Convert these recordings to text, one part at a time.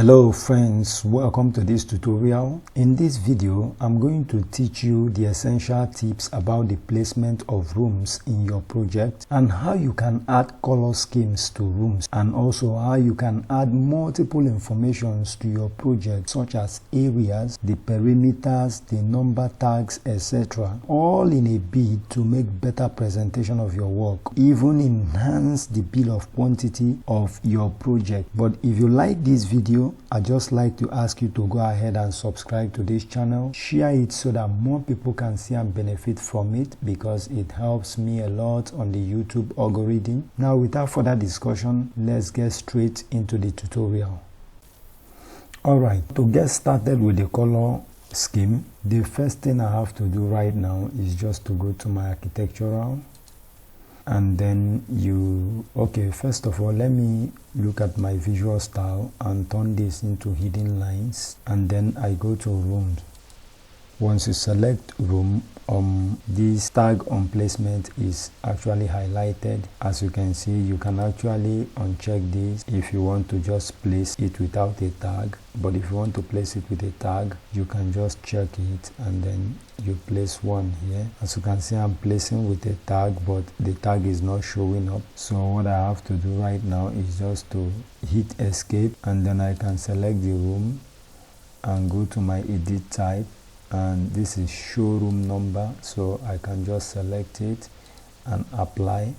Hello friends, welcome to this tutorial. In this video, I'm going to teach you the essential tips about the placement of rooms in your project and how you can add color schemes to rooms, and also how you can add multiple informations to your project such as areas, the perimeters, the number tags, etc. all in a bid to make better presentation of your work, even enhance the bill of quantity of your project. But if you like this video, I'd just like to ask you to go ahead and subscribe to this channel, share it so that more people can see and benefit from it, because it helps me a lot on the YouTube algorithm. Now, without further discussion, let's get straight into the tutorial. Alright, to get started with the color scheme, the first thing I have to do right now is just to go to my architectural. And then first of all, let me look at my visual style and turn this into hidden lines, and then I go to rooms. Once you select room, this tag on placement is actually highlighted. As you can see, you can actually uncheck this if you want to just place it without a tag, but if you want to place it with a tag, you can just check it and then you place one here. As you can see, I'm placing with a tag, but the tag is not showing up. So what I have to do right now is just to hit escape, and then I can select the room and go to my edit type, and this is showroom number, so I can just select it and apply.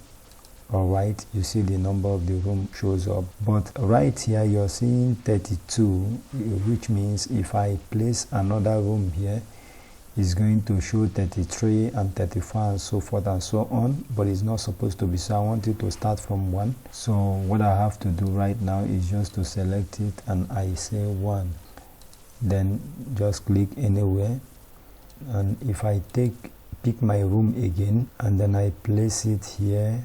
Alright, you see the number of the room shows up, but right here you're seeing 32, which means if I place another room here, it's going to show 33 and 34 and so forth and so on, but it's not supposed to be so. I want it to start from 1. So what I have to do right now is just to select it and I say 1. Then just click anywhere, and if I pick my room again and then I place it here,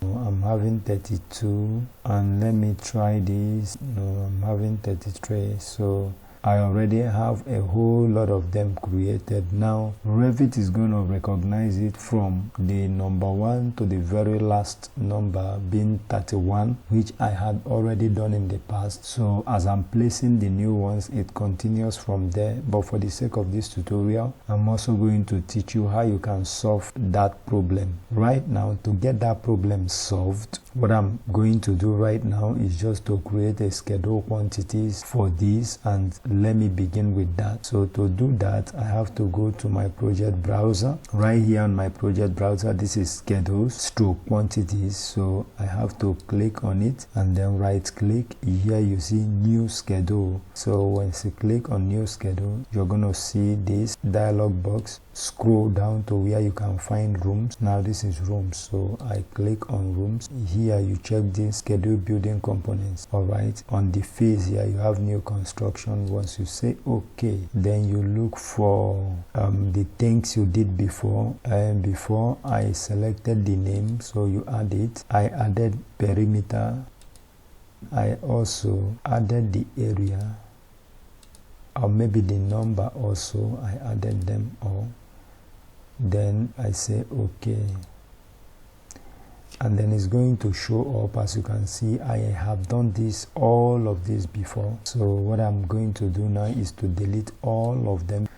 I'm having 32, and let me try this. No, I'm having 33, so I already have a whole lot of them created. Now Revit is going to recognize it from the number 1 to the very last number being 31, which I had already done in the past. So as I'm placing the new ones, it continues from there. But for the sake of this tutorial, I'm also going to teach you how you can solve that problem. Right now, to get that problem solved, what I'm going to do right now is just to create a schedule quantities for this, and let me begin with that. So to do that, I have to go to my project browser. Right here on my project browser, this is schedules stroke quantities, so I have to click on it and then right click. Here you see new schedule. So once you click on new schedule, you're going to see this dialog box. Scroll down to where you can find rooms. Now this is rooms, so I click on rooms. Here you check the schedule building components. Alright, on the phase here you have new construction. Once you say okay, then you look for the things you did before, and before I selected the name, so you add it. I added perimeter. I also added the area, or maybe the number also. I added them all. Then I say okay, and then it's going to show up. As you can see, I have done all of this before. So what I'm going to do now is to delete all of them.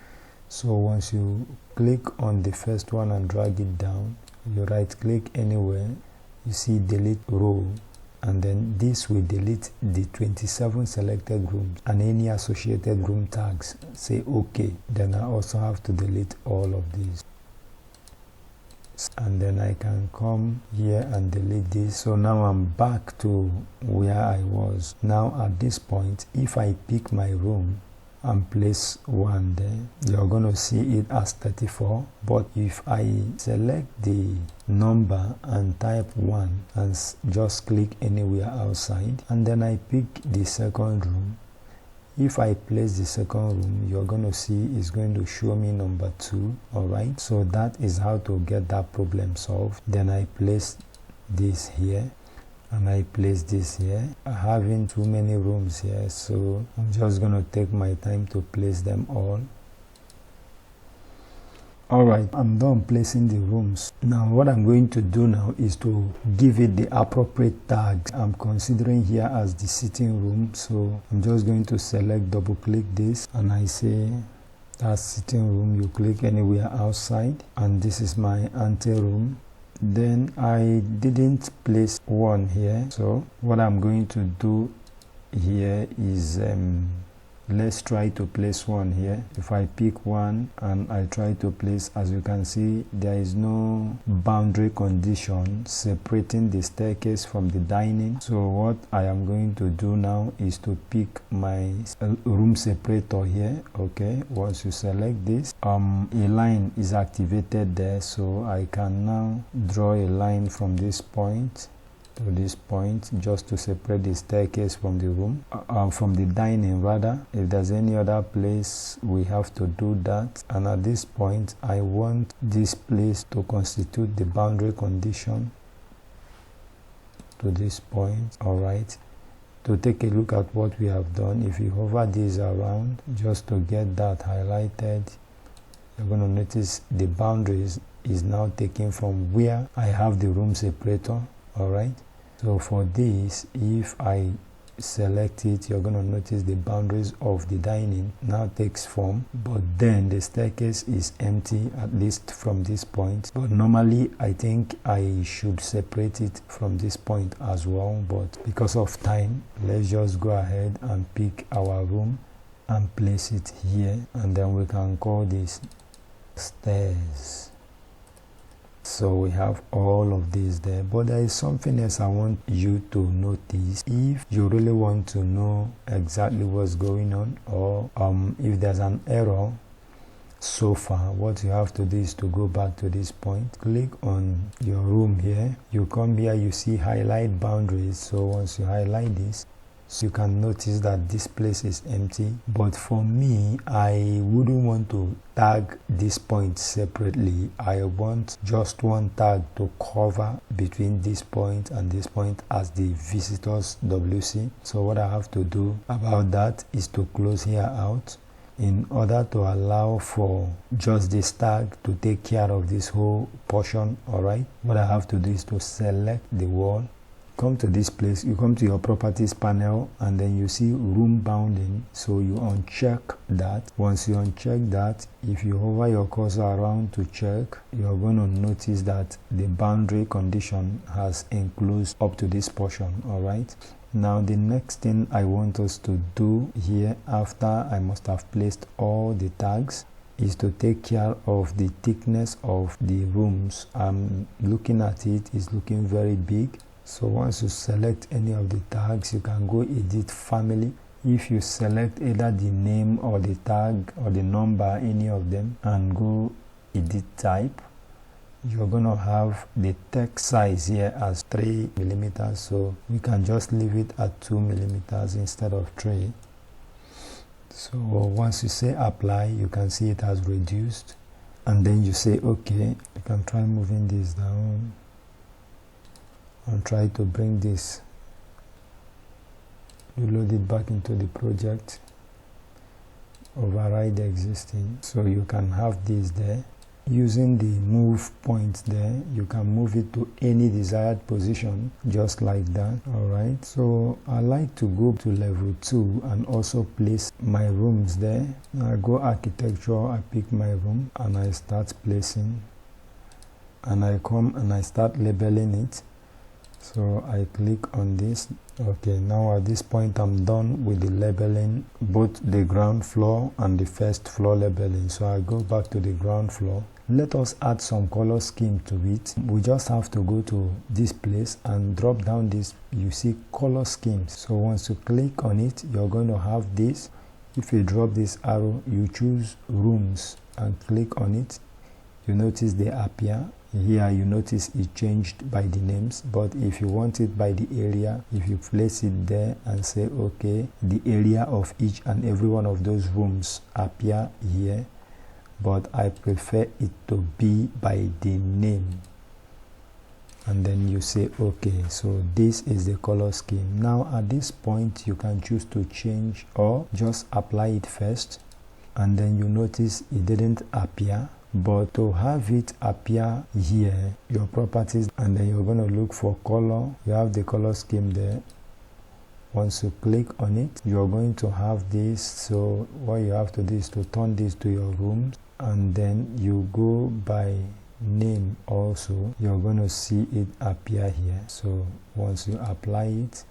So once you click on the first one and drag it down, you right click anywhere, you see delete row, and then this will delete the 27 selected rooms and any associated room tags. Say okay. Then I also have to delete all of these, and then I can come here and delete this. So now I'm back to where I was. Now at this point, if I pick my room and place 1 there, you're going to see it as 34. But if I select the number and type 1 and just click anywhere outside, and then I pick the second room, if I place the second room, you're going to see it's going to show me number 2. Alright, so that is how to get that problem solved. Then I place this here and I place this here. Having too many rooms here, so I'm just going to take my time to place them all. Alright, I'm done placing the rooms. Now what I'm going to do now is to give it the appropriate tags. I'm considering here as the sitting room, so I'm just going to select, double click this, and I say that's sitting room. You click anywhere outside, and this is my ante room. Then I didn't place one here, so what I'm going to do here is let's try to place one here. If I pick one and I try to place, as you can see, there is no boundary condition separating the staircase from the dining. So what I am going to do now is to pick my room separator here. Okay, once you select this, a line is activated there, so I can now draw a line from this point to this point just to separate the staircase from the room, from the dining rather. If there's any other place, we have to do that. And at this point, I want this place to constitute the boundary condition to this point. All right, to take a look at what we have done, if you hover this around just to get that highlighted, you're going to notice the boundaries is now taken from where I have the room separator. Alright, so for this, if I select it, you're going to notice the boundaries of the dining now takes form, but then the staircase is empty, at least from this point. But normally I think I should separate it from this point as well, but because of time, let's just go ahead and pick our room and place it here, and then we can call this stairs. So we have all of this there, but there is something else I want you to notice. If you really want to know exactly what's going on, or if there's an error so far, what you have to do is to go back to this point, click on your room here, you come here, you see highlight boundaries. So once you highlight this, so you can notice that this place is empty. But for me, I wouldn't want to tag this point separately. I want just one tag to cover between this point and this point as the visitors WC. So what I have to do about that is to close here out in order to allow for just this tag to take care of this whole portion. Alright, what I have to do is to select the wall, come to this place, you come to your properties panel, and then you see room bounding, so you uncheck that. Once you uncheck that, if you hover your cursor around to check, you're going to notice that the boundary condition has enclosed up to this portion. All right, now the next thing I want us to do here, after I must have placed all the tags, is to take care of the thickness of the rooms. I'm looking at it, it's looking very big. So once you select any of the tags, you can go edit family. If you select either the name or the tag or the number, any of them, and go edit type, you're going to have the text size here as 3 millimeters. So we can just leave it at 2 millimeters instead of 3. So once you say apply, you can see it has reduced, and then you say okay. You can try moving this down and try to bring this, you load it back into the project, override the existing, so you can have this there. Using the move point there, you can move it to any desired position, just like that. Alright, so I like to go to level 2 and also place my rooms there. I go architecture, I pick my room and I start placing, and I come and I start labeling it. So I click on this. Okay, now at this point I'm done with the labeling, both the ground floor and the first floor labeling. So I go back to the ground floor. Let us add some color scheme to it. We just have to go to this place and drop down this, you see color schemes. So once you click on it, you're going to have this. If you drop this arrow, you choose rooms and click on it, you notice they appear. Here you notice it changed by the names, but if you want it by the area, if you place it there and say okay, the area of each and every one of those rooms appear here, but I prefer it to be by the name, and then you say okay. So this is the color scheme. Now at this point you can choose to change or just apply it first, and then you notice it didn't appear. but to have it appear here, your properties, and then you're going to look for color. You have the color scheme there. Once you click on it, you're going to have this. So what you have to do is to turn this to your rooms, and then you go by name also. You're going to see it appear here. So once you apply it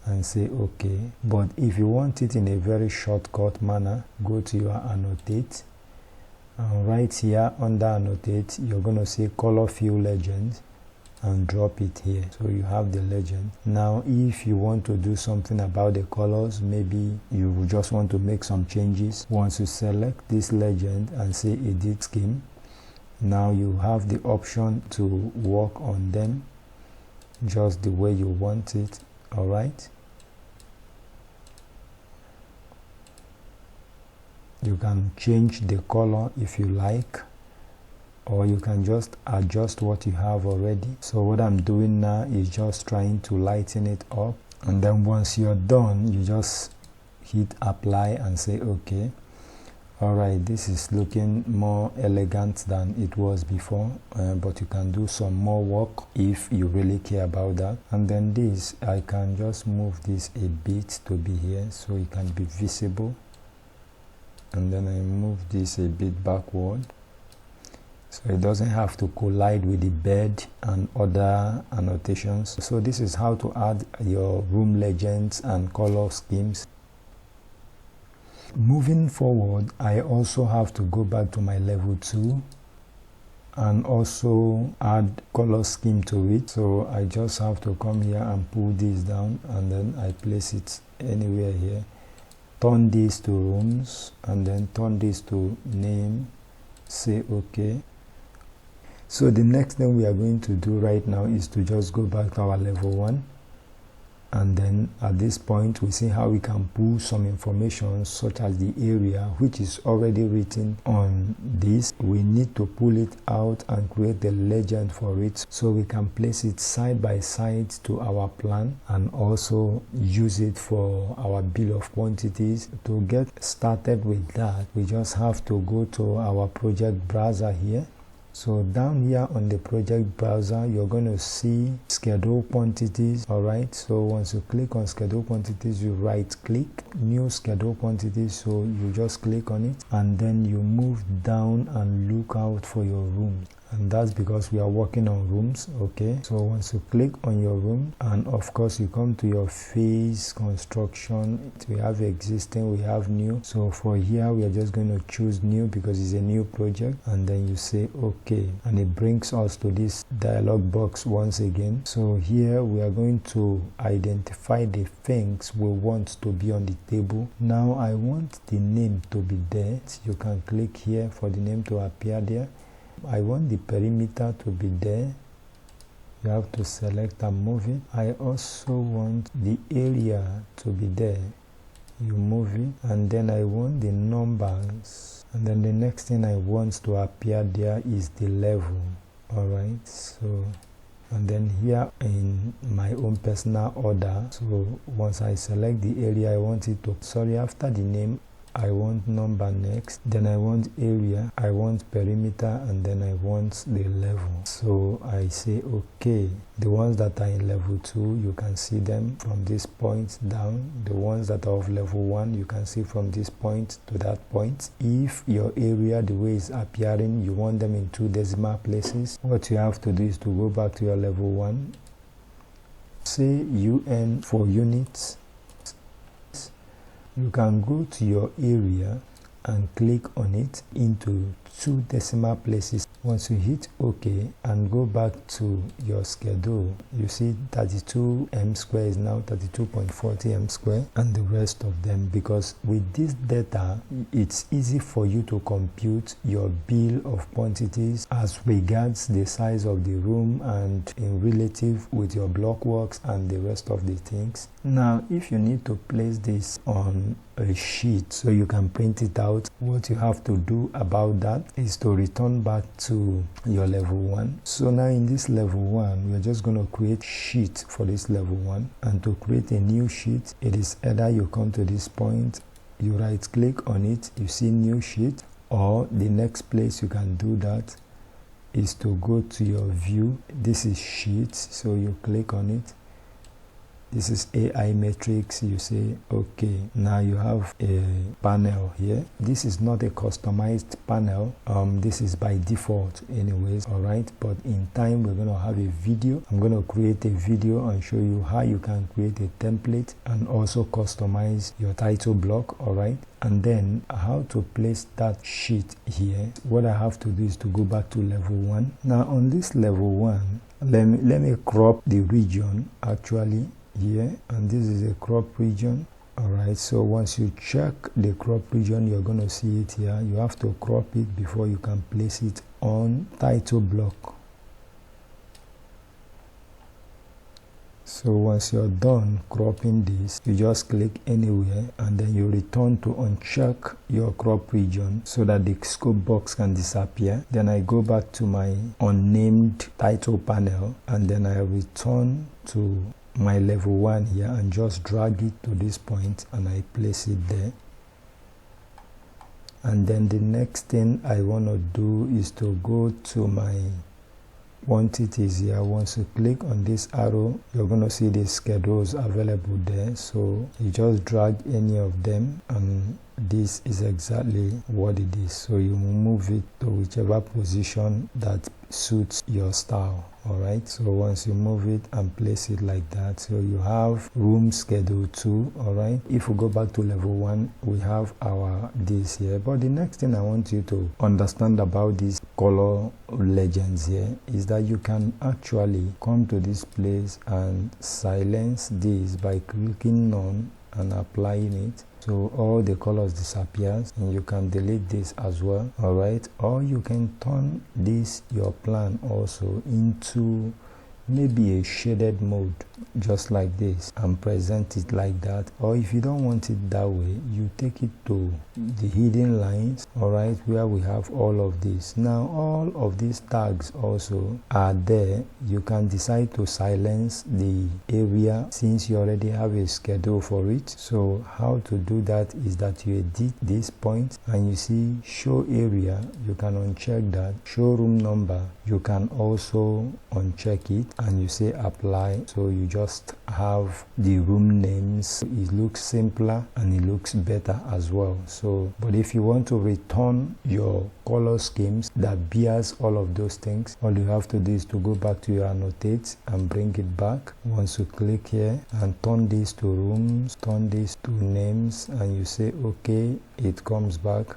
and say OK, but if you want it in a very shortcut manner, go to your annotate, and right here under annotate, you're going to say color fill legend, and drop it here. So you have the legend. Now if you want to do something about the colors, maybe you just want to make some changes, once you select this legend and say edit scheme, now you have the option to work on them just the way you want it. All right, you can change the color if you like, or you can just adjust what you have already. So what I'm doing now is just trying to lighten it up, and then once you're done, you just hit apply and say OK. Alright, this is looking more elegant than it was before, but you can do some more work if you really care about that. And then this, I can just move this a bit to be here so it can be visible, and then I move this a bit backward, so it doesn't have to collide with the bed and other annotations. So this is how to add your room legends and color schemes. Moving forward, I also have to go back to my level 2 and also add color scheme to it. So I just have to come here and pull this down, and then I place it anywhere here. Turn this to rooms, and then turn this to name, say OK. So the next thing we are going to do right now is to just go back to our level 1, and then at this point we see how we can pull some information such as the area which is already written on this. We need to pull it out and create the legend for it so we can place it side by side to our plan and also use it for our bill of quantities. To get started with that, we just have to go to our project browser here. So down here on the project browser, you're going to see schedule quantities. All right, so once you click on schedule quantities, you right click new schedule quantities. So you just click on it, and then you move down and look out for your room. And that's because we are working on rooms. Okay, so once you click on your room, and of course you come to your phase construction, we have existing, we have new. So for here we are just going to choose new because it's a new project, and then you say OK, and it brings us to this dialog box once again. So here we are going to identify the things we want to be on the table. Now I want the name to be there. You can click here for the name to appear there. I want the perimeter to be there. You have to select and move it. I also want the area to be there. You move it, and then I want the numbers, and then the next thing I want to appear there is the level. All right, so and then here in my own personal order, so once I select the area I want it to, after the name I want number next, then I want area, I want perimeter, and then I want the level. So I say OK. The ones that are in level 2, you can see them from this point down. The ones that are of level 1, you can see from this point to that point. If your area, the way it's appearing, you want them in 2 decimal places, what you have to do is to go back to your level 1, say UN for units. You can go to your area and click on it into 2 decimal places. Once you hit OK and go back to your schedule, you see 32 m square is now 32.40 m square, and the rest of them, because with this data it's easy for you to compute your bill of quantities as regards the size of the room and in relative with your block works and the rest of the things. Now if you need to place this on a sheet so you can print it out, what you have to do about that is to return back to your level 1. So now in this level 1, we're just going to create sheet for this level 1, and to create a new sheet, it is either you come to this point, you right click on it, you see new sheet, Or the next place you can do that is to go to your view. This is sheets, so you click on it. This is AI matrix. You say okay. Now you have a panel here. This is not a customized panel. This is by default anyways, all right? But in time we're going to have a video. I'm going to create a video and show you how you can create a template and also customize your title block, all right? And then how to place that sheet here. What I have to do is to go back to level 1. Now on this level 1, let me crop the region actually here, and this is a crop region. All right, so once you check the crop region, you're going to see it here. You have to crop it before you can place it on title block. So once you're done cropping this, you just click anywhere and then you return to uncheck your crop region so that the scope box can disappear. Then I go back to my unnamed title panel and then I return to my level 1 here and just drag it to this point and I place it there. And then the next thing I want to do is to go to my quantities here. Once you click on this arrow, you're going to see the schedules available there, so you just drag any of them and this is exactly what it is. So you move it to whichever position that suits your style. All right, so once you move it and place it like that, so you have room schedule 2. all right. If we go back to level 1, we have our this here. But the next thing I want you to understand about these color legends here is that you can actually come to this place and silence this by clicking none and applying it. So all the colors disappears and you can delete this as well, all right? Or you can turn this, your plan also, into maybe a shaded mode, just like this, and present it like that. Or if you don't want it that way, you take it to the hidden lines, all right, where we have all of this. Now all of these tags also are there. You can decide to silence the area since you already have a schedule for it. So how to do that is that you edit this point and you see show area, you can uncheck that. Show room number, you can also uncheck it and you say apply. So you just have the room names. It looks simpler and it looks better as well. So but if you want to return your color schemes that bears all of those things, all you have to do is to go back to your annotate and bring it back. Once you click here and turn this to rooms, turn this to names, and you say okay, it comes back.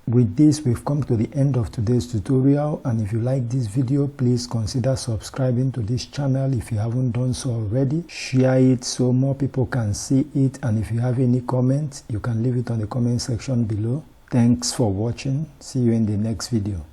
With this, we've come to the end of today's tutorial, and if you like this video, please consider subscribing to this channel if you haven't done so already. Share it so more people can see it, and if you have any comments, you can leave it on the comment section below. Thanks for watching. See you in the next video.